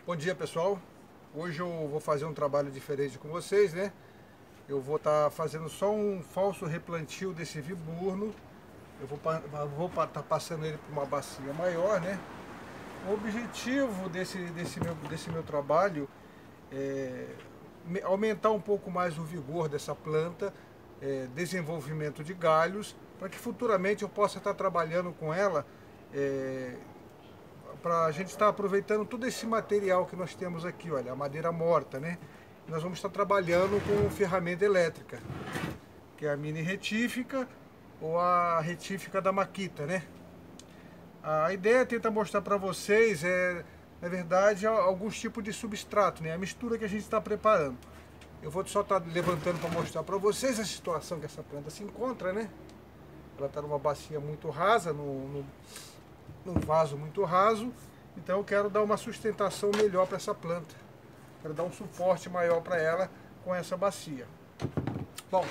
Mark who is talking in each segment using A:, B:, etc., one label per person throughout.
A: Bom dia, pessoal. Hoje eu vou fazer um trabalho diferente com vocês, né? Eu vou estar fazendo só um falso replantio desse viburno. Eu vou estar passando ele para uma bacia maior, né? O objetivo desse meu trabalho é aumentar um pouco mais o vigor dessa planta, desenvolvimento de galhos, para que futuramente eu possa estar trabalhando com ela, para a gente estar aproveitando todo esse material que nós temos aqui, olha, a madeira morta, né? Nós vamos estar trabalhando com ferramenta elétrica, que é a mini retífica ou a retífica da Makita, né? A ideia é tentar mostrar para vocês, na verdade, alguns tipos de substrato, né? A mistura que a gente está preparando. Eu vou só estar levantando para mostrar para vocês a situação que essa planta se encontra, né? Ela está numa bacia muito rasa, num vaso muito raso, então eu quero dar uma sustentação melhor para essa planta. Quero dar um suporte maior para ela com essa bacia. Bom,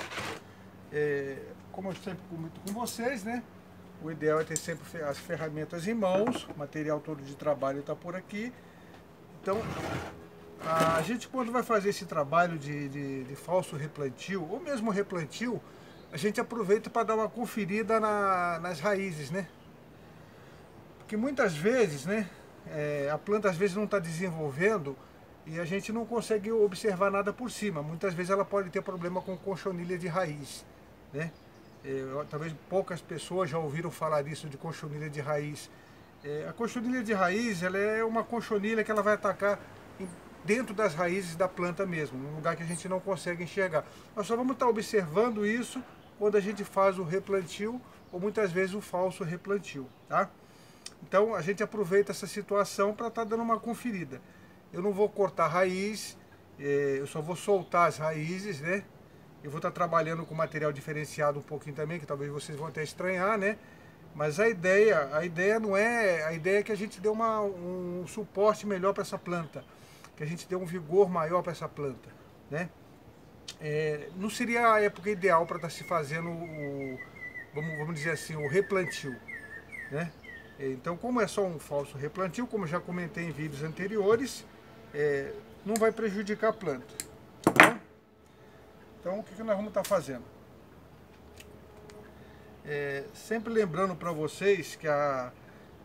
A: como eu sempre comento com vocês, né? O ideal é ter sempre as ferramentas em mãos, o material todo de trabalho está por aqui. Então, a gente quando vai fazer esse trabalho de falso replantio, ou mesmo replantio, a gente aproveita para dar uma conferida nas raízes, né? Porque muitas vezes, né, a planta às vezes não está desenvolvendo e a gente não consegue observar nada por cima. Muitas vezes ela pode ter problema com cochonilha de raiz, né? Talvez poucas pessoas já ouviram falar isso de cochonilha de raiz. A cochonilha de raiz, ela é uma cochonilha que ela vai atacar dentro das raízes da planta mesmo, num lugar que a gente não consegue enxergar. Nós só vamos estar observando isso quando a gente faz o replantio ou muitas vezes o falso replantio, tá? Então a gente aproveita essa situação para estar dando uma conferida. Eu não vou cortar raiz, eu só vou soltar as raízes, né? Eu vou estar trabalhando com material diferenciado um pouquinho também, que talvez vocês vão até estranhar, né? Mas a ideia não é, a ideia é que a gente dê um suporte melhor para essa planta, que a gente dê um vigor maior para essa planta, né? Não seria a época ideal para estar se fazendo vamos dizer assim, o replantio, né? Então, como é só um falso replantio, como eu já comentei em vídeos anteriores, não vai prejudicar a planta, tá bom? Então, o que nós vamos estar fazendo? Sempre lembrando para vocês que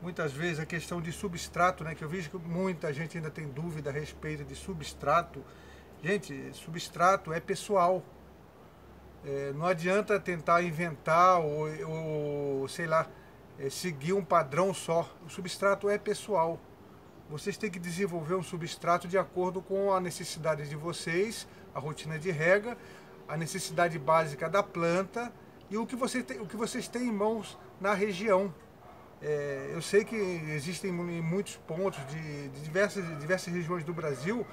A: muitas vezes a questão de substrato, né, que eu vejo que muita gente ainda tem dúvida a respeito de substrato. Gente, substrato é pessoal. Não adianta tentar inventar ou sei lá, seguir um padrão só. O substrato é pessoal. Vocês têm que desenvolver um substrato de acordo com a necessidade de vocês, a rotina de rega, a necessidade básica da planta e o que vocês têm em mãos na região. Eu sei que existem em muitos pontos de diversas regiões do Brasil,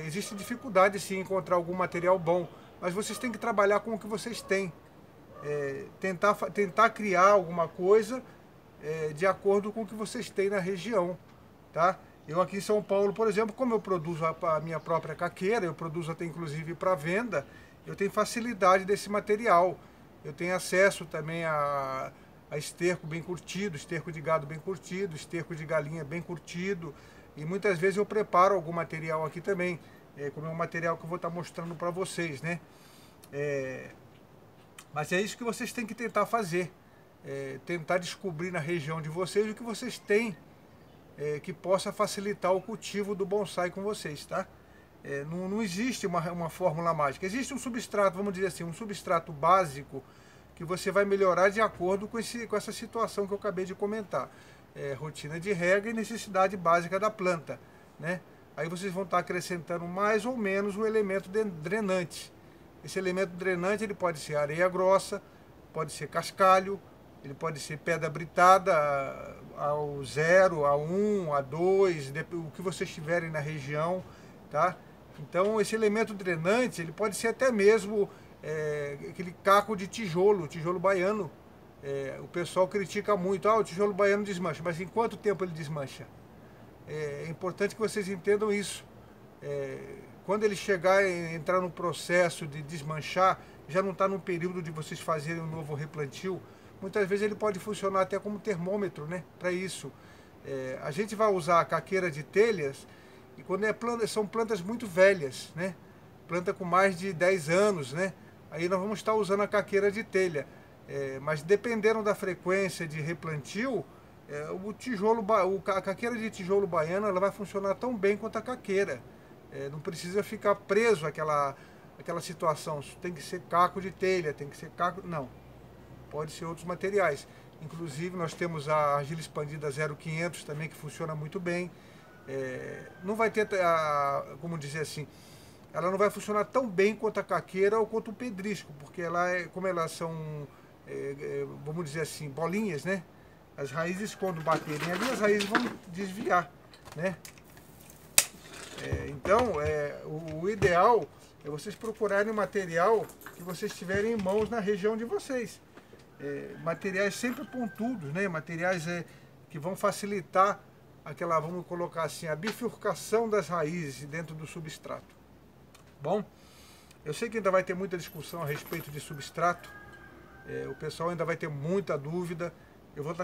A: existe dificuldade sim em encontrar algum material bom, mas vocês têm que trabalhar com o que vocês têm. Tentar criar alguma coisa de acordo com o que vocês têm na região, tá? Eu aqui em São Paulo, por exemplo, como eu produzo a minha própria caqueira, eu produzo até inclusive para venda, eu tenho facilidade desse material. Eu tenho acesso também a esterco bem curtido, esterco de gado bem curtido, esterco de galinha bem curtido, e muitas vezes eu preparo algum material aqui também, como é um material que eu vou estar mostrando para vocês, né? Mas é isso que vocês têm que tentar fazer, tentar descobrir na região de vocês o que vocês têm que possa facilitar o cultivo do bonsai com vocês, tá? Não existe uma fórmula mágica, existe um substrato, vamos dizer assim, um substrato básico que você vai melhorar de acordo com essa situação que eu acabei de comentar. Rotina de rega e necessidade básica da planta, né? Aí vocês vão estar acrescentando mais ou menos um elemento drenante. Esse elemento drenante ele pode ser areia grossa, pode ser cascalho, ele pode ser pedra britada ao 0, a 1, a 2, o que vocês tiverem na região, tá? Então esse elemento drenante ele pode ser até mesmo aquele caco de tijolo baiano. O pessoal critica muito, o tijolo baiano desmancha, mas em quanto tempo ele desmancha? É importante que vocês entendam isso. Quando ele entrar no processo de desmanchar, já não está no período de vocês fazerem um novo replantio. Muitas vezes ele pode funcionar até como termômetro, né? Para isso. A gente vai usar a caqueira de telhas E quando é planta, são plantas muito velhas, né? Planta com mais de 10 anos, né? Aí nós vamos estar usando a caqueira de telha. Mas dependendo da frequência de replantio, a caqueira de tijolo baiano ela vai funcionar tão bem quanto a caqueira. Não precisa ficar preso àquela situação. Tem que ser caco de telha, tem que ser caco... Não, pode ser outros materiais. Inclusive nós temos a argila expandida 0500 também, que funciona muito bem. Não vai ter, como dizer assim, ela não vai funcionar tão bem quanto a caqueira ou quanto o pedrisco, porque como elas são, vamos dizer assim, bolinhas, né? As raízes, quando baterem ali, as raízes vão desviar, né? Então, o ideal é vocês procurarem um material que vocês tiverem em mãos na região de vocês. Materiais sempre pontudos, né? Materiais que vão facilitar aquela, vamos colocar assim, a bifurcação das raízes dentro do substrato. Bom, eu sei que ainda vai ter muita discussão a respeito de substrato. O pessoal ainda vai ter muita dúvida. Eu vou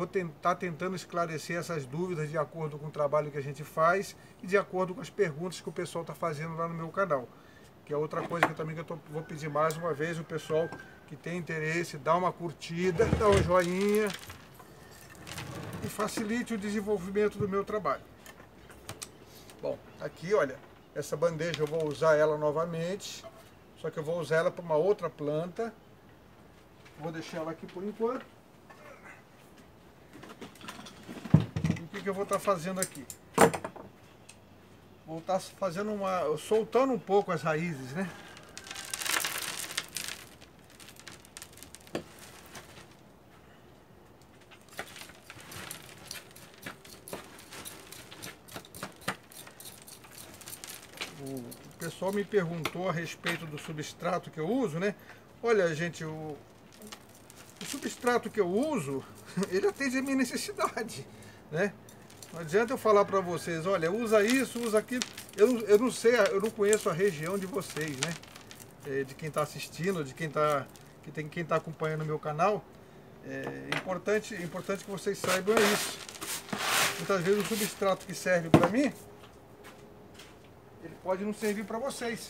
A: tentar tentando esclarecer essas dúvidas de acordo com o trabalho que a gente faz e de acordo com as perguntas que o pessoal está fazendo lá no meu canal. Que é outra coisa que eu vou pedir mais uma vez, o pessoal que tem interesse, dá uma curtida, dá um joinha e facilite o desenvolvimento do meu trabalho. Bom, aqui olha, essa bandeja eu vou usar ela novamente, só que eu vou usar ela para uma outra planta. Vou deixar ela aqui por enquanto. E o que eu vou estar fazendo aqui? Vou estar fazendo soltando um pouco as raízes, né? O pessoal me perguntou a respeito do substrato que eu uso, né? Olha, gente, o substrato que eu uso, ele atende a minha necessidade, né? Não adianta eu falar para vocês, olha, usa isso, usa aquilo. Eu não sei, eu não conheço a região de vocês, né? De quem está assistindo, de quem tá acompanhando o meu canal. É importante que vocês saibam isso. Muitas vezes o substrato que serve para mim, ele pode não servir para vocês.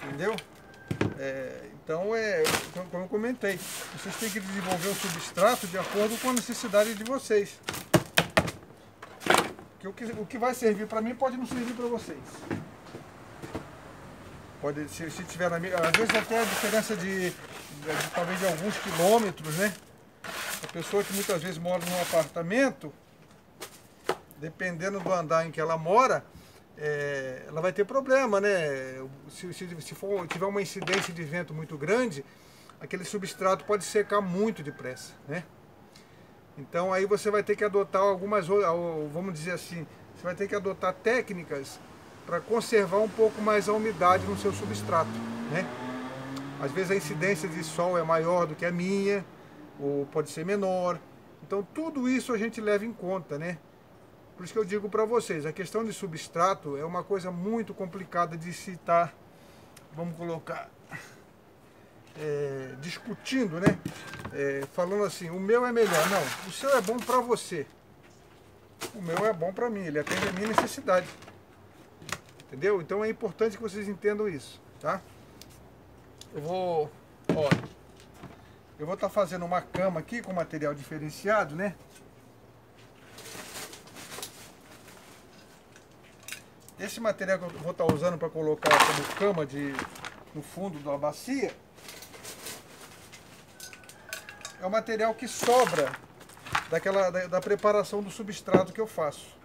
A: Entendeu? Então, como eu comentei, vocês têm que desenvolver um substrato de acordo com a necessidade de vocês. O que vai servir para mim pode não servir para vocês. Pode, se tiver às vezes até a diferença talvez de alguns quilômetros, né? A pessoa que muitas vezes mora num apartamento, dependendo do andar em que ela mora, ela vai ter problema, né? Se tiver uma incidência de vento muito grande, aquele substrato pode secar muito depressa, né? Então aí você vai ter que adotar vamos dizer assim, você vai ter que adotar técnicas para conservar um pouco mais a umidade no seu substrato, né? Às vezes a incidência de sol é maior do que a minha, ou pode ser menor. Então tudo isso a gente leva em conta, né? Por isso que eu digo para vocês, a questão de substrato é uma coisa muito complicada de se estar, vamos colocar, discutindo, né? Falando assim, o meu é melhor. Não, o seu é bom para você. O meu é bom para mim, ele atende a minha necessidade. Entendeu? Então é importante que vocês entendam isso, tá? Eu vou estar fazendo uma cama aqui com material diferenciado, né? Esse material que eu vou estar usando para colocar como cama no fundo da bacia é o material que sobra da preparação do substrato que eu faço.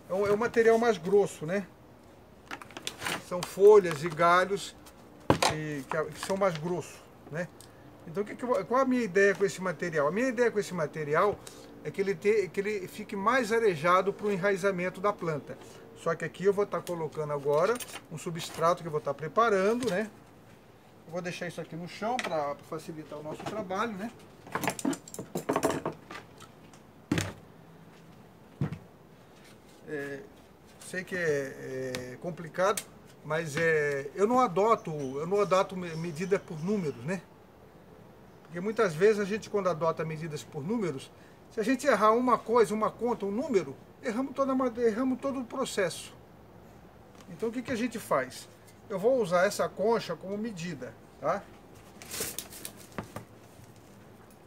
A: É o material mais grosso, né? São folhas e galhos que são mais grossos, né? Então qual a minha ideia com esse material? A minha ideia com esse material é que ele fique mais arejado para o enraizamento da planta. Só que aqui eu vou estar colocando agora um substrato que eu vou estar preparando, né? Eu vou deixar isso aqui no chão para facilitar o nosso trabalho, né? Sei que é complicado, mas eu não adoto medida por números, né? Porque muitas vezes a gente, quando adota medidas por números, se a gente errar uma coisa, uma conta, um número, erramos todo o processo. Então o que que a gente faz? Eu vou usar essa concha como medida, tá?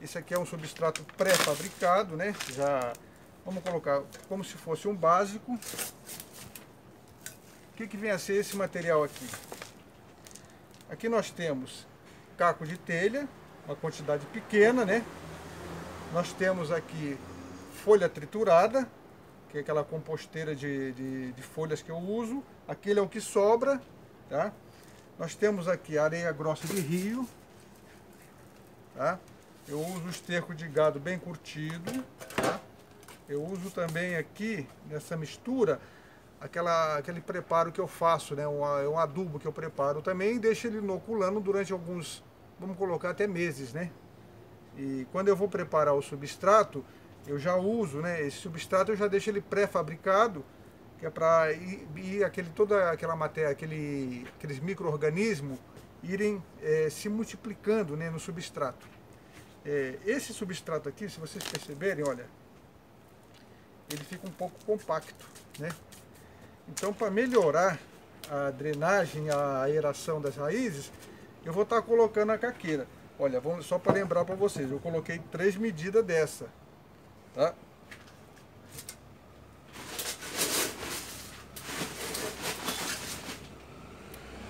A: Esse aqui é um substrato pré-fabricado, né? Já vamos colocar como se fosse um básico. O que que vem a ser esse material aqui? Aqui nós temos caco de telha, uma quantidade pequena, né? Nós temos aqui folha triturada, que é aquela composteira de folhas que eu uso. Aquele é o que sobra, tá? Nós temos aqui areia grossa de rio, tá? Eu uso esterco de gado bem curtido, tá? Eu uso também aqui, nessa mistura, aquele preparo que eu faço, né? Um adubo que eu preparo também e deixo ele inoculando durante alguns, vamos colocar até meses, né? E quando eu vou preparar o substrato, eu já uso, né? Esse substrato eu já deixo ele pré-fabricado, que é para ir toda aquela matéria, aqueles micro-organismos irem se multiplicando, né, no substrato. Esse substrato aqui, se vocês perceberem, olha, ele fica um pouco compacto, né? Então, para melhorar a drenagem, a aeração das raízes, eu vou estar colocando a caqueira. Olha, só para lembrar para vocês, eu coloquei 3 medidas dessa, tá?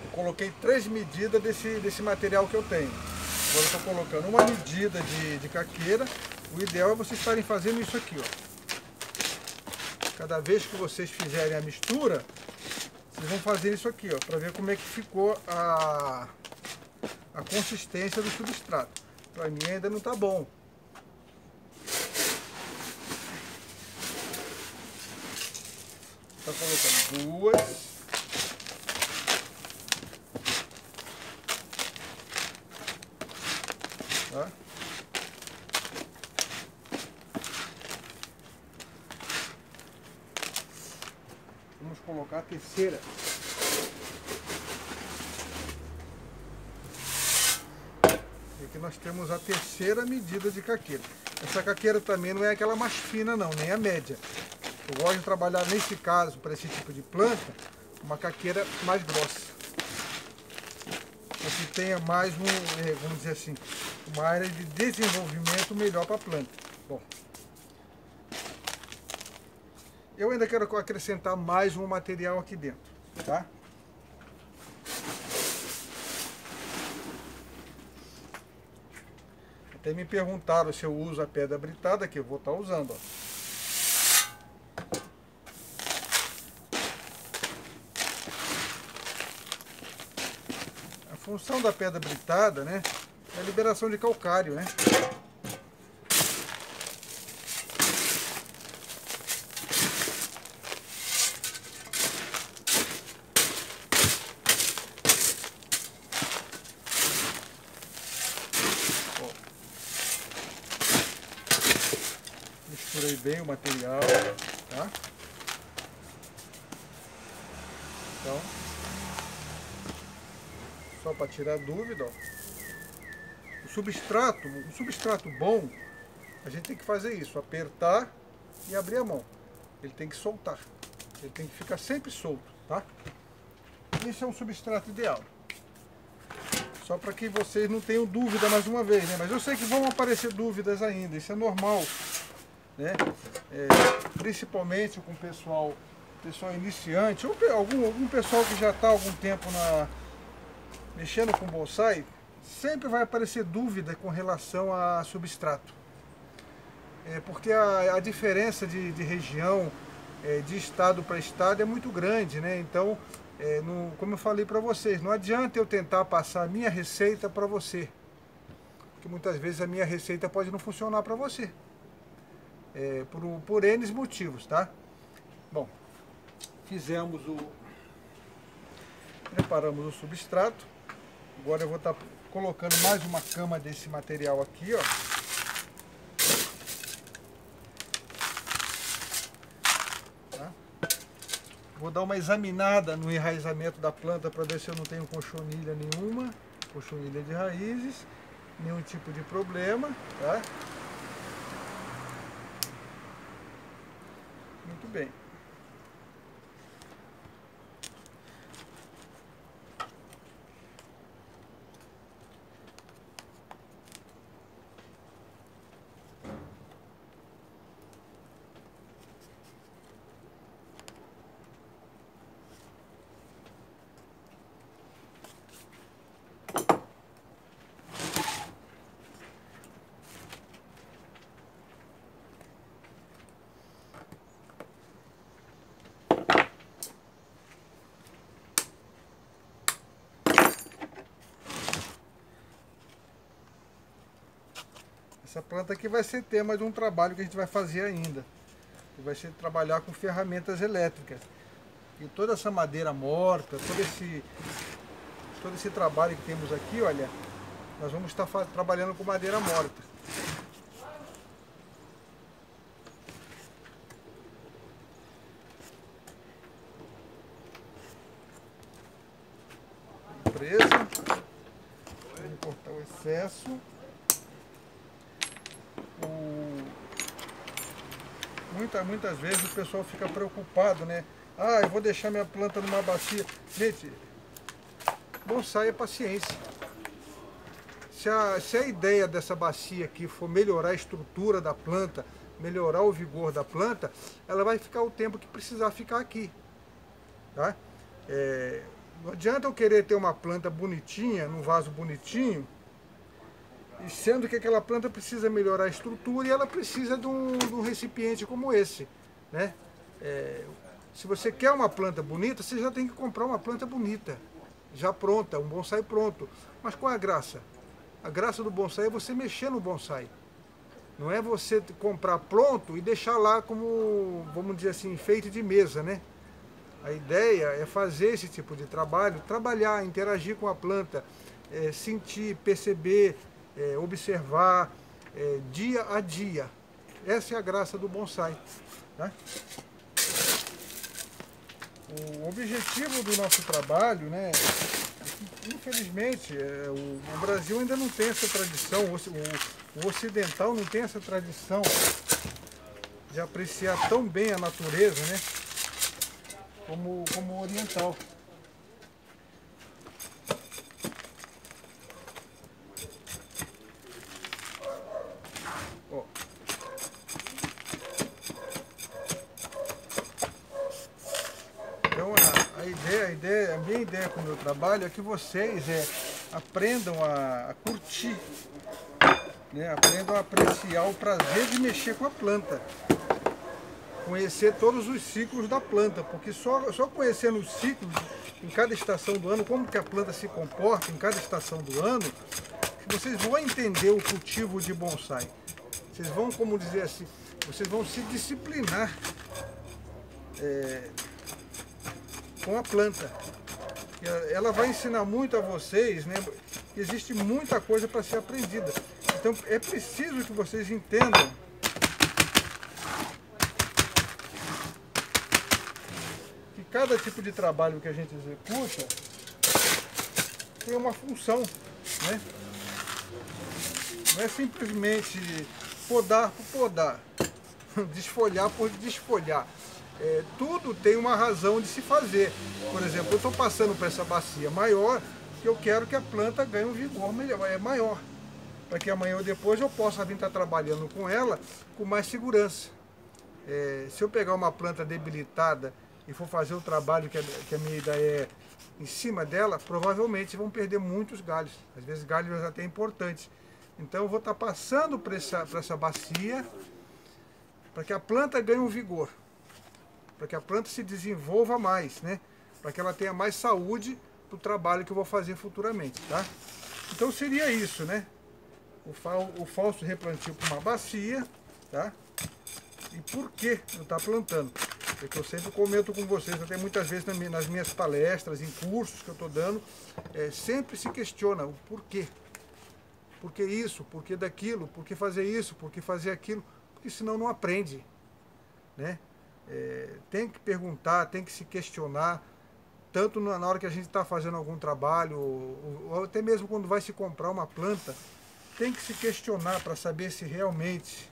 A: Eu coloquei 3 medidas desse material que eu tenho. Agora eu estou colocando uma medida de caqueira. O ideal é vocês estarem fazendo isso aqui, ó. Cada vez que vocês fizerem a mistura, vocês vão fazer isso aqui, ó, para ver como é que ficou a consistência do substrato. Para mim ainda não está bom. Está colocando 2. Tá? Vamos colocar a terceira. Aqui nós temos a terceira medida de caqueira. Essa caqueira também não é aquela mais fina não, nem a média. Eu gosto de trabalhar nesse caso, para esse tipo de planta, uma caqueira mais grossa. Para que tenha mais, vamos dizer assim, uma área de desenvolvimento melhor para a planta. Bom, eu ainda quero acrescentar mais um material aqui dentro, tá? Até me perguntaram se eu uso a pedra britada, que eu vou estar usando, ó. A função da pedra britada, né, é a liberação de calcário, né? Misturei bem o material, tá? Então, só para tirar dúvida, ó. Um substrato bom, a gente tem que fazer isso, apertar e abrir a mão. Ele tem que soltar, ele tem que ficar sempre solto, tá? Esse é um substrato ideal. Só para que vocês não tenham dúvida mais uma vez, né? Mas eu sei que vão aparecer dúvidas ainda, isso é normal, né? Principalmente com o pessoal iniciante, ou algum pessoal que já está há algum tempo mexendo com bonsai, sempre vai aparecer dúvida com relação a substrato. Porque a diferença de região, de estado para estado é muito grande, né? Então, como eu falei para vocês, não adianta eu tentar passar a minha receita para você, porque muitas vezes a minha receita pode não funcionar para você, por N motivos, tá? Bom, preparamos o substrato. Agora eu vou estar colocando mais uma cama desse material aqui, ó. Tá? Vou dar uma examinada no enraizamento da planta para ver se eu não tenho cochonilha nenhuma, cochonilha de raízes, nenhum tipo de problema, tá? muito bem. Essa planta aqui vai ser tema de um trabalho que a gente vai fazer ainda. Que vai ser trabalhar com ferramentas elétricas. E toda essa madeira morta, todo esse trabalho que temos aqui, olha, nós vamos estar trabalhando com madeira morta. Presa. Vamos cortar o excesso. Muitas vezes o pessoal fica preocupado, né? Ah, eu vou deixar minha planta numa bacia. Gente, bonsai é paciência. Se a ideia dessa bacia aqui for melhorar a estrutura da planta, melhorar o vigor da planta, ela vai ficar o tempo que precisar ficar aqui. Tá? Não adianta eu querer ter uma planta bonitinha, num vaso bonitinho, e sendo que aquela planta precisa melhorar a estrutura e ela precisa de um recipiente como esse, né? Se você quer uma planta bonita, você já tem que comprar uma planta bonita, já pronta, um bonsai pronto. Mas qual é a graça? A graça do bonsai é você mexer no bonsai. Não é você comprar pronto e deixar lá como, vamos dizer assim, enfeite de mesa, né? A ideia é fazer esse tipo de trabalho, trabalhar, interagir com a planta, sentir, perceber, observar dia a dia. Essa é a graça do bonsai, né? O objetivo do nosso trabalho, né, infelizmente, o Brasil ainda não tem essa tradição, o ocidental não tem essa tradição de apreciar tão bem a natureza, né, como o oriental. Então a minha ideia com o meu trabalho é que vocês aprendam a curtir, né? Aprendam a apreciar o prazer de mexer com a planta, conhecer todos os ciclos da planta, porque só conhecendo os ciclos em cada estação do ano, como que a planta se comporta em cada estação do ano, vocês vão entender o cultivo de bonsai. Vocês vão, como dizer assim, vocês vão se disciplinar com a planta. Ela vai ensinar muito a vocês, né? Existe muita coisa para ser aprendida. Então é preciso que vocês entendam que cada tipo de trabalho que a gente executa tem uma função, né? Não é simplesmente podar por podar, desfolhar por desfolhar. Tudo tem uma razão de se fazer. Por exemplo, eu estou passando por essa bacia maior, que eu quero que a planta ganhe um vigor maior, para que amanhã ou depois eu possa vir estar trabalhando com ela com mais segurança. Se eu pegar uma planta debilitada e for fazer o trabalho que a minha ideia é em cima dela, provavelmente vão perder muitos galhos, às vezes galhos até importantes. Então eu vou estar passando por essa bacia para que a planta ganhe um vigor, para que a planta se desenvolva mais, né? Para que ela tenha mais saúde para o trabalho que eu vou fazer futuramente, tá? Então seria isso, né? O falso replantio para uma bacia, tá? E por que eu estou plantando? Porque eu sempre comento com vocês, até muitas vezes nas minhas palestras, em cursos que eu estou dando, sempre se questiona o porquê. Por que isso? Por que daquilo? Por que fazer isso? Por que fazer aquilo? Porque senão não aprende, né? Tem que perguntar, tem que se questionar, tanto na hora que a gente está fazendo algum trabalho, ou até mesmo quando vai se comprar uma planta, tem que se questionar para saber se realmente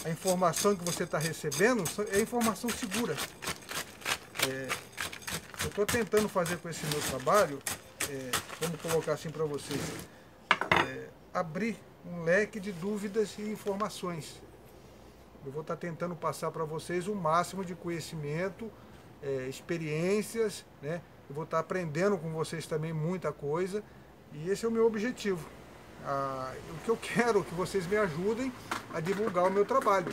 A: a informação que você está recebendo é informação segura. Eu estou tentando fazer com esse meu trabalho, vamos colocar assim para vocês, abrir um leque de dúvidas e informações. Eu vou estar tentando passar para vocês o máximo de conhecimento, experiências, né? Eu vou estar aprendendo com vocês também muita coisa, e esse é o meu objetivo. O que eu quero é que vocês me ajudem a divulgar o meu trabalho,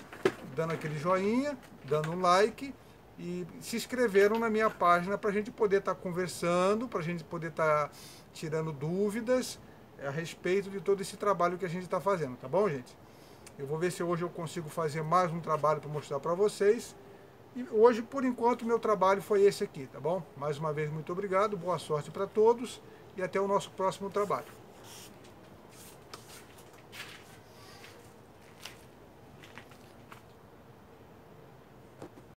A: dando aquele joinha, dando um like e se inscreveram na minha página para a gente poder estar conversando, para a gente poder estar tirando dúvidas a respeito de todo esse trabalho que a gente está fazendo, tá bom, gente? Eu vou ver se hoje eu consigo fazer mais um trabalho para mostrar para vocês. E hoje, por enquanto, meu trabalho foi esse aqui, tá bom? Mais uma vez, muito obrigado, boa sorte para todos e até o nosso próximo trabalho.